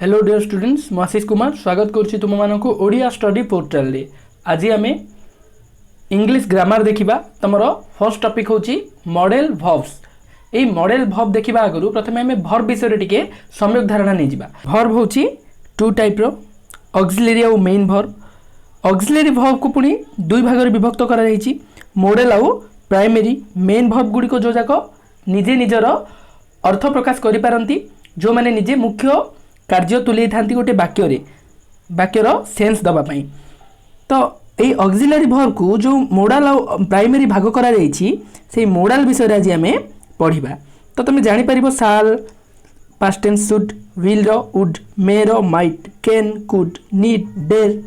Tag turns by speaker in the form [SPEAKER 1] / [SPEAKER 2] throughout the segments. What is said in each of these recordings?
[SPEAKER 1] Hello dear students मु आशीष कुमार स्वागत करुच्ची तुम मानक ओडिया स्टडी पोर्टाल रे। आज आम इंग्लिश ग्रामर देखा। तुम फर्स्ट टॉपिक होची मॉडल वर्ब्स। ये मॉडल वर्ब देखा आगु प्रथम आम वर्ब विषय टिके सम्यक धारणा नहीं जावा। वर्ब होची टू टाइप रो, ऑक्सिलरी और मेन वर्ब। ऑक्सिलरी वर्ब को पुणी दुई भाग में विभक्त करा जायछि, मॉडल और प्राइमरी। मेन वर्ब गुड़िक जो जाक निजे निजर अर्थ प्रकाश करि पारंती, जो माने निजे मुख्य कार्य तुले था गोटे वाक्यर सेन्स दवापाई। तो ये ऑक्सिलरी वर्ब को जो मोडाल और प्राइमरी भाग करा से मोडाल विषय आज आम पढ़ा। तो तुम जापर साल, पास्ट टेंस शुड, विल रो, वुड, मे रो, might, can, could, need, dare.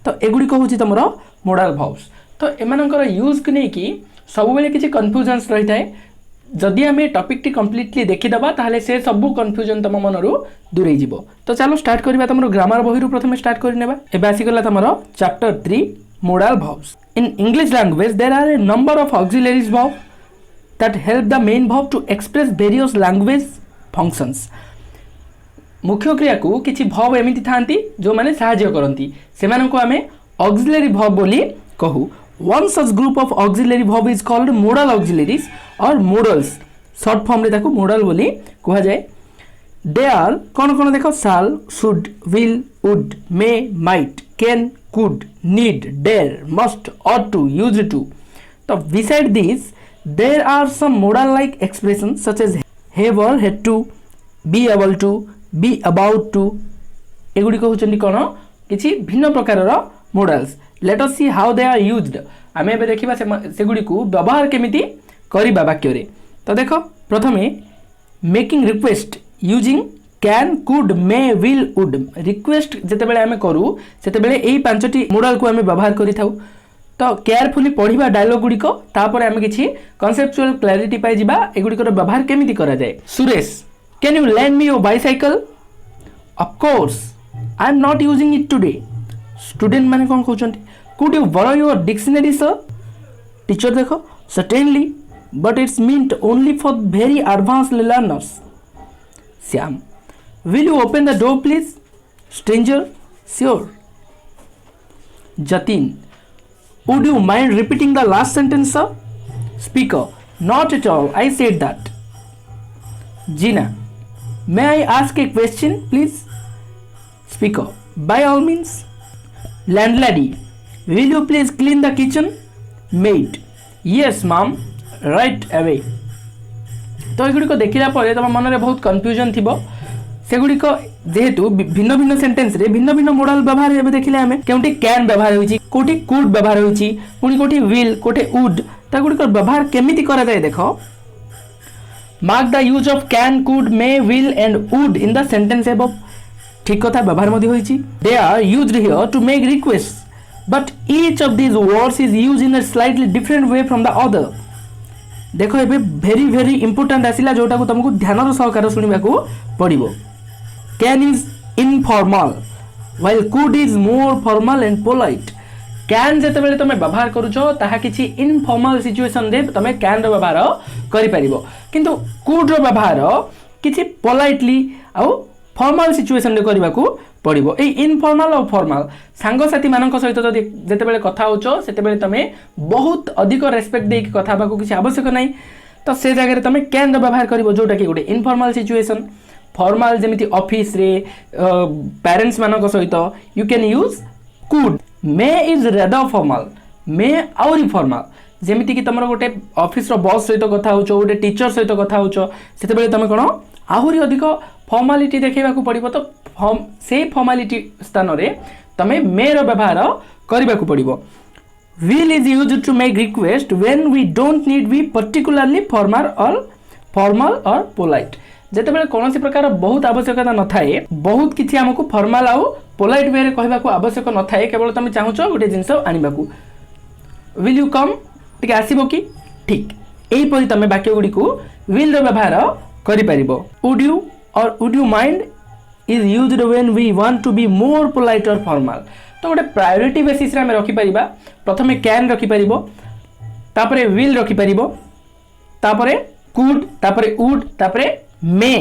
[SPEAKER 1] तो एगुड़िक हूँ तुम मोडाल वर्ब्स। तो एमानकर यूज को लेकिन सब बेले किसी कन्फ्यूजन्स रही है। जदि आम टॉपिक टी कंप्लीटली देखीदबा ताहले से सबू कन्फ्यूजन तुम मनरू दूरे जीव। तो चलो स्टार्ट करबा। तुम ग्रामर बही प्रथम स्टार्ट करनेबा। एबे आसीगला तुम chapter 3 modal verbs. In English language there are a number of auxiliaries verb that help the main verb to express various language functions. मुख्य क्रिया को किछि वर्ब एमिति थांती जो माने सहाय्य करंती, सेमानन को आमे ऑक्सिलरी वर्ब बोली कहू। One such group of auxiliary verb is called modal auxiliaries or modals। short form रे ताको modal बोली कहा जाए। They are कौन कौन देखो, shall, should, will, would, may, might, can, could, need, dare, must, ought to, used to। तो beside these there are some modal like expressions such as have or had to, be able to, be about to। एगुड़ी कहउछन्ती कोन किछि भिन्न प्रकारर modals। Let us see how they are used. आमे एबे देखिबा से गुडी को व्यवहार केमिति करिबा वाक्य रे। तो देखो प्रथमे making request using can, could, may, will, would. Request जते बेले आमे करू सेते बेले एई पांचटी मॉडल को आमे व्यवहार करि थाउ। तो केयरफुली पढिबा डायलॉग गुडी को, तापर आमे किछि कॉन्सेप्चुअल क्लैरिटी पाइ जिबा एगुडी को व्यवहार केमिति करा जाय। Suresh, can you lend me your bicycle? Of course I am not using it today. Student माने कौन कहउछन्ती, could you borrow your dictionary sir? Teacher देखो, certainly but it's meant only for very advanced learners. Shyam, will you open the door please? Stranger, sure. Jatin, would you mind repeating the last sentence sir? Speaker, not at all, I said that. Jeena, may I ask A question please? Speaker, by all means। Landlady, will you please clean the kitchen? Maid, yes ma'am, right away। तो एगुड़िक देखला पर तुम मन में बहुत confusion थी। सेगुड़िक जेहेतु भिन्न भिन्न सेंटेंस रे भिन्न भिन्न मॉडल व्यवहार एबे देखिले आमे केउटी कैन व्यवहार होईची, कोठी कुड व्यवहार होईची, पुनी कोठी विल, कोठी वुड। त गुड़िक व्यवहार केमिति करा जाय देखो। Mark the use of can, could, may, will and would in the sentence above. ठीक कथा व्यवहार मध्य होईची। They are used here to make request but each of these words is used in a slightly different way from the other. देखो एबे very very important आसिला जोटा को तुमको ध्यान सहकार सुनिबा को पड़िबो। Can is informal while could is more formal and polite. Can जेते बेले तुम व्यवहार करूछो ताहा किछि इनफॉर्मल सिचुएशन रे तुम कैन रो व्यवहार करि परिबो, किंतु कुड रो व्यवहार किछि पोलाइटली आउ फॉर्मल सिचुएशन रे करबा को पड़िबो। ए इनफॉर्मल और फॉर्मल सांग साथी मानक सहित जदि जेते बेले कथा होचो सेते बेले तमे बहुत अधिक रेस्पेक्ट दे के कथा बाको किछि आवश्यक नै। तो से जगह रे तमे कैन रो व्यवहार करबो जोटा कि गोटे इनफॉर्मल सिचुएशन। फॉर्मल जेमिति ऑफिस रे पेरेंट्स मानक सहित you can use could. May is rather formal, may आउरी फॉर्मल। जेमिति कि तमरो गोटे ऑफिस रो बॉस सहित कथा होचो, गोटे टीचर सहित कथा होचो, सेते बेले तमे कोन आहुरी अधिक फॉर्मालिटी देखा पड़ो। तो से फॉर्मालिटी स्थान रे तमे मे रो व्यवहार करबा को पड़िबो। Will is used to make request when we don't need be particularly formal और पोलाइट। जेते बेले कोनोसी प्रकार बहुत आवश्यकता न थाए, बहुत किछि हमकु फॉर्मल आ पोलाइट वे रे कहबा को आवश्यक न थाए, केवल तमे चाहूचो गोटे जिंस आनिबा को। विल यू कम टिके आसीबो कि? ठीक एही परि तमे वाक्य गुडी को विल रो व्यवहार करि परिबो। वुड यू और would you mind is used when we want to be more polite और फॉर्मल। तो गोटे प्रायोरिटी बेसिस रे हम रखि परिबा। प्रथमे कैन रखि परिबो, तापरे विल रखि परिबो, तापरे कुड, तापरे वुड, तापरे मे।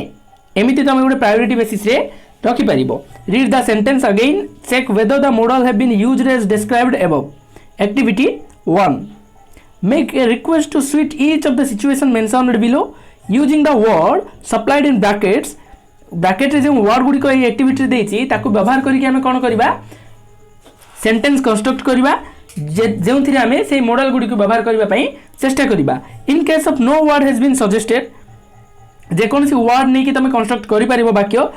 [SPEAKER 1] एमिति तमे गोटे प्रायोरिटी बेसिस रे रखिपारिबो। Read the sentence again, check whether the modal have been used as described above. Activity 1, make a request to suit each of the situation mentioned below using the word supplied in brackets। Bracket रे जो word गुडी को activity देछि ताको व्यवहार करिके हमें कोन करबा, sentence construct करबा जेउ थिरे हमें से मॉडल गुडी को व्यवहार करबा पई चेष्टा करबा। In case of no word has been suggested, जे कोन सी वर्ड नै कि तमे कंस्ट्रक्ट करि परिबो वाक्य,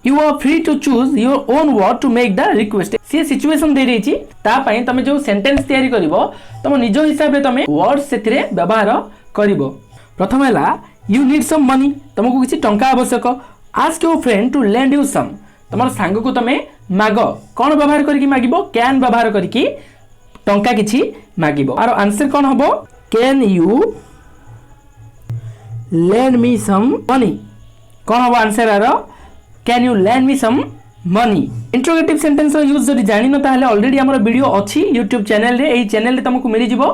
[SPEAKER 1] you are free to choose your own word to make the request. से सिचुएशन दे रही ता पई तमे जो सेंटेंस तैयारी करिवो तम निज हिसाब रे तमे वर्ड सेतिरे व्यवहार करिवो। प्रथम हला यू नीड सम मनी, तुमको किछि टंका आवश्यक। Ask your friend to lend you some, तमर सांग को तमे मागो, कोन व्यवहार करके मागिबो, कैन व्यवहार करके टंका किछि मागिबो। आरो आंसर कोन हबो, can you lend me some money. कोन हबो आंसर आरो, can you lend me some money. Interrogative sentence use जदि जानि न ताहले ऑलरेडी हमर वीडियो अछि YouTube चैनल रे, एई चैनल रे तुमको मिली जिवो,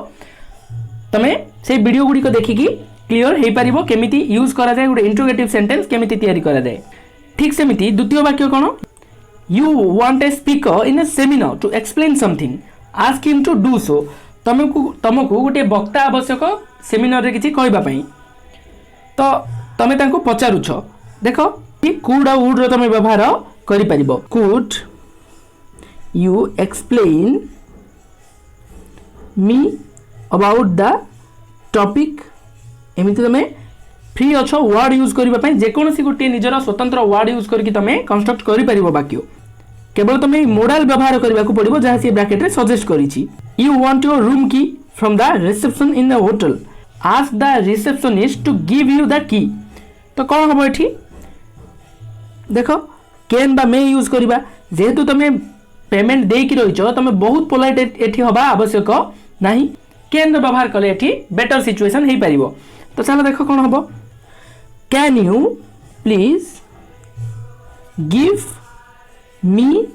[SPEAKER 1] तमे से वीडियो गुडी को देखिकी क्लियर हे परिबो केमिति यूज करा जाय, गुडे इंट्रोगेटिव सेंटेंस केमिति तयारी करा जाय। ठीक सेमिति द्वितीय वाक्य कोन, you want a speaker in a seminar to explain something, ask him to do so. तमको गुटे वक्ता आवश्यक सेमिनार रे किछि कहबा पई, तो तमे तांको पचारुछ। देखो कुड आ वुड रो तमे व्यवहार करि परिबो। Could you explain me about the topic, एमिति तमे फ्री अच्छो वर्ड यूज करबा पई जे कोनोसी गोटे निजरा स्वतंत्र वर्ड यूज करके तमे कंस्ट्रक्ट करि परिबो वाक्य। केवल तमे मॉडल व्यवहार करबा को पड़िबो जहा से ब्रैकेट रे सजेस्ट करिछि। You want your room key from the reception in the hotel, ask the receptionist to give you the key. तो कोन हबो एठी, देखो कैन बा मे यूज करबा, जेहेतु तमे पेमेंट दे कि रहिछो तमे बहुत पोलाइट एठी हबा आवश्यक नाही, कैन व्यवहार कले एठी बेटर सिचुएशन हे परिबो। तो चलो देखो कोन हबो, can you please give me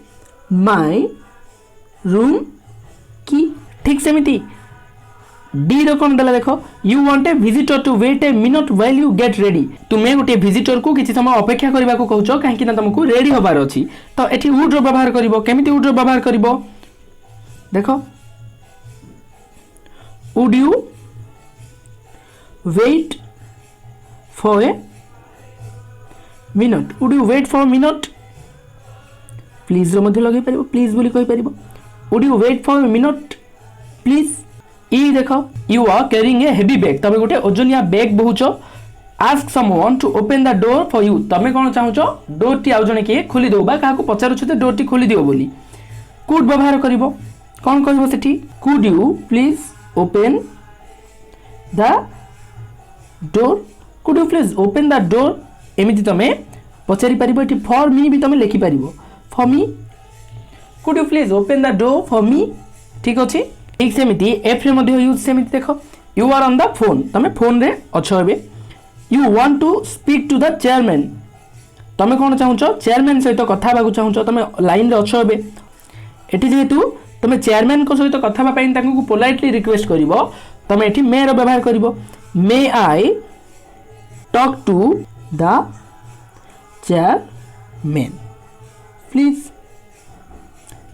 [SPEAKER 1] my room key. ठीक सेमिति डी रो कोन दला, देखो you want a visitor to wait a minute while you get ready. तुमे गोटे विजिटर को किछि समय अपेक्षा करबा को कहउछो काहे कि ना तुमको रेडी होबार अछि। तो एठी वुड रो व्यवहार करिवो, केमिति वुड रो व्यवहार करिवो, देखो would you wait for a minute, would you wait for minute. Please रो मध्ये लगे परिबो, प्लीज बोली कहि परिबो, would you wait for a minute please. ई देखो you are carrying a heavy bag, तमे गोटे ओजनिया बैग बहुचो। Ask someone to open the door for you, तमे कोन चाहुचो डोर टी आउ जने के खोली देबा, काहा को पचारुछ ते डोर टी खोली दियो बोली। कुड व्यवहार करिवो, कोन कहबो सेठी, could you please open the door, could you please open the door. एमिति तमे पचारि परिबो, एठी फॉर मी भी तमे लिखि परिबो, for me, could you please open the door for me. ठीक अछि। ठीक सेमिति एफ रे मध्ये यूज सेमिति देखो, you are on the phone, तमे फोन रे अछो एबे। You want to speak to the chairman, तमे कोन चाहुचो चेयरमैन सहित कथा बागु चाहुचो, तमे लाइन रे अछो एबे। एठी जेहेतु तमे चेयरमैन को सहित कथा बा पई ताकू पोलाइटली रिक्वेस्ट करिवो, तमे एठी मे रो व्यवहार करिवो। May I talk to the chairman please.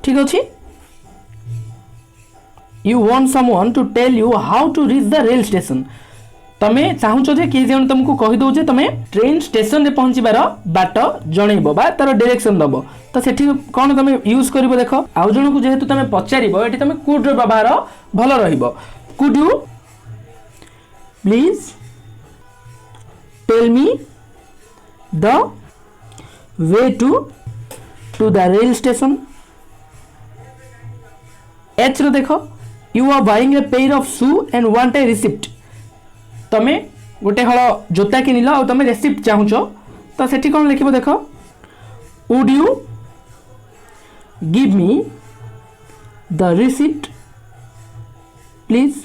[SPEAKER 1] ठीक अछि। You want someone to tell you how to reach the rail station, तमे चाहुचो जे कि जण तुमको कहि दउ जे तमे ट्रेन स्टेशन रे पहुंचीबार बाट जणैबो बा तार डायरेक्शन दबो। तो सेठी कोन तमे यूज करबो, देखो आउ जण को जेहेतु तमे पचारिबो, एठी तमे कुड रो व्यवहार भलो रहिबो। Could you please tell me the way to the rail station. एच रो देखो, you are buying a pair of shoe and want a receipt, तमे गोटे हल जोता किनिल आ तमे रिसिप्ट चाहुचो। तो सेठी कोन लिखिबो, देखो would you give me the receipt please.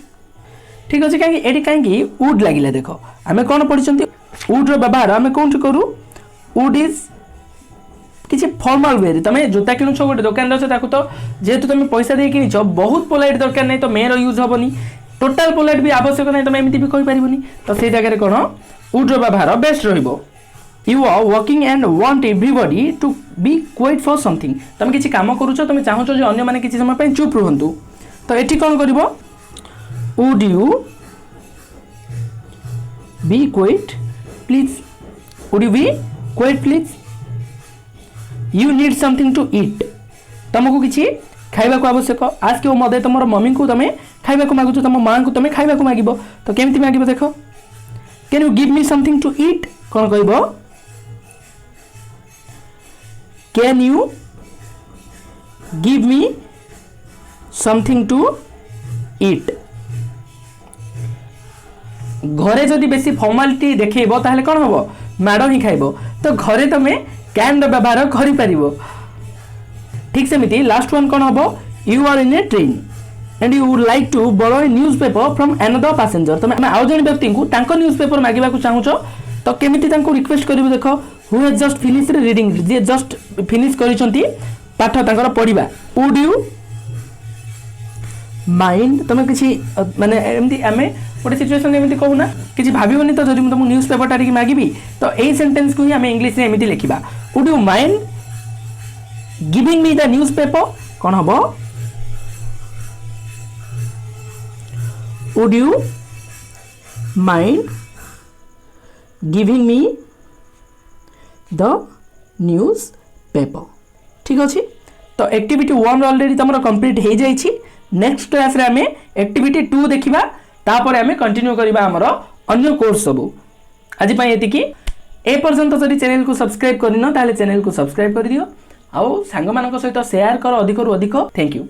[SPEAKER 1] ठीक अछि। काहे एठी काहे वुड लागिला, देखो आमे कोन पढिचंती, वुड रो व्यवहार आमे कोन करू, वुड इज किसी फॉर्मल वे। तमे जोता किनुछ गोटे दुकान रे ताकू, तो जेहेतु तमे पैसा दे किनिछ बहुत पोलाइट दरकार नै, तो मेर यूज होबनी, टोटल पोलाइट भी आवश्यक नै, तमे एमिति भी कहि परिबनी। तो से जगह रे कोन वुड रो व्यवहार बेस्ट रहिबो। You are working and want everybody to be quiet for something तुम किसी काम करूछ तुम चाहूछ जे अन्य माने किसी समय पे चुप रहंतु तो एठी कोन करबो would you be quiet please would you be quiet please you need something to eat तुमको किसी खाइबा को आवश्यक आज के मदे तुम मम्मी को तुम खाइबा को मागुछ तुम मां को तुम खाइबा को मागिबो तो केमती मागिबो देखो can you give me something to eat कोन कहबो can you give me something to eat घरे जदि बेसी फॉर्मालिटी देखैबो ताहले कोन हबो माडो ही खाइबो तो घरे तुम कैन व्यवहार करि परिबो ठीक सेमिति लास्ट वन कोन हबो you are in a train and you would like to borrow a newspaper from another passenger तुम आउ जन व्यक्ति को तांको न्यूज़पेपर मागिबा को चाहूछो तो केमिति तांको रिक्वेस्ट करिवो देखो who has just finished reading जे जस्ट फिनिश करिसंती पाठ तांकर पढिबा वुड यू माइंड तुम किसी माने एमती आमे गोटे सिचुएशन एमती कहूना किसी भाबिबनी तो जदि तुमको न्यूज़पेपर टारी मागिबी तो एई सेंटेंस को ही आमे इंग्लिश रे एमती लिखिबा would you mind giving me the newspaper कोन हबो would you mind giving me the newspaper ठीक अच्छे तो एक्टिविटी 1 ऑलरेडी तुम कंप्लीट हो जाइए नेक्स्ट क्लास रे आमे एक्टिविटी 2 देखिबा तापर आमे कंटिन्यू करबा हमर अन्य कोर्स सब आज पई एतिकी ए पर्यंत जदि चैनल को सब्सक्राइब करिनो ताले चैनल को सब्सक्राइब कर दियो आउ सांग मानक सहित शेयर कर अधिक रु अधिक थैंक यू।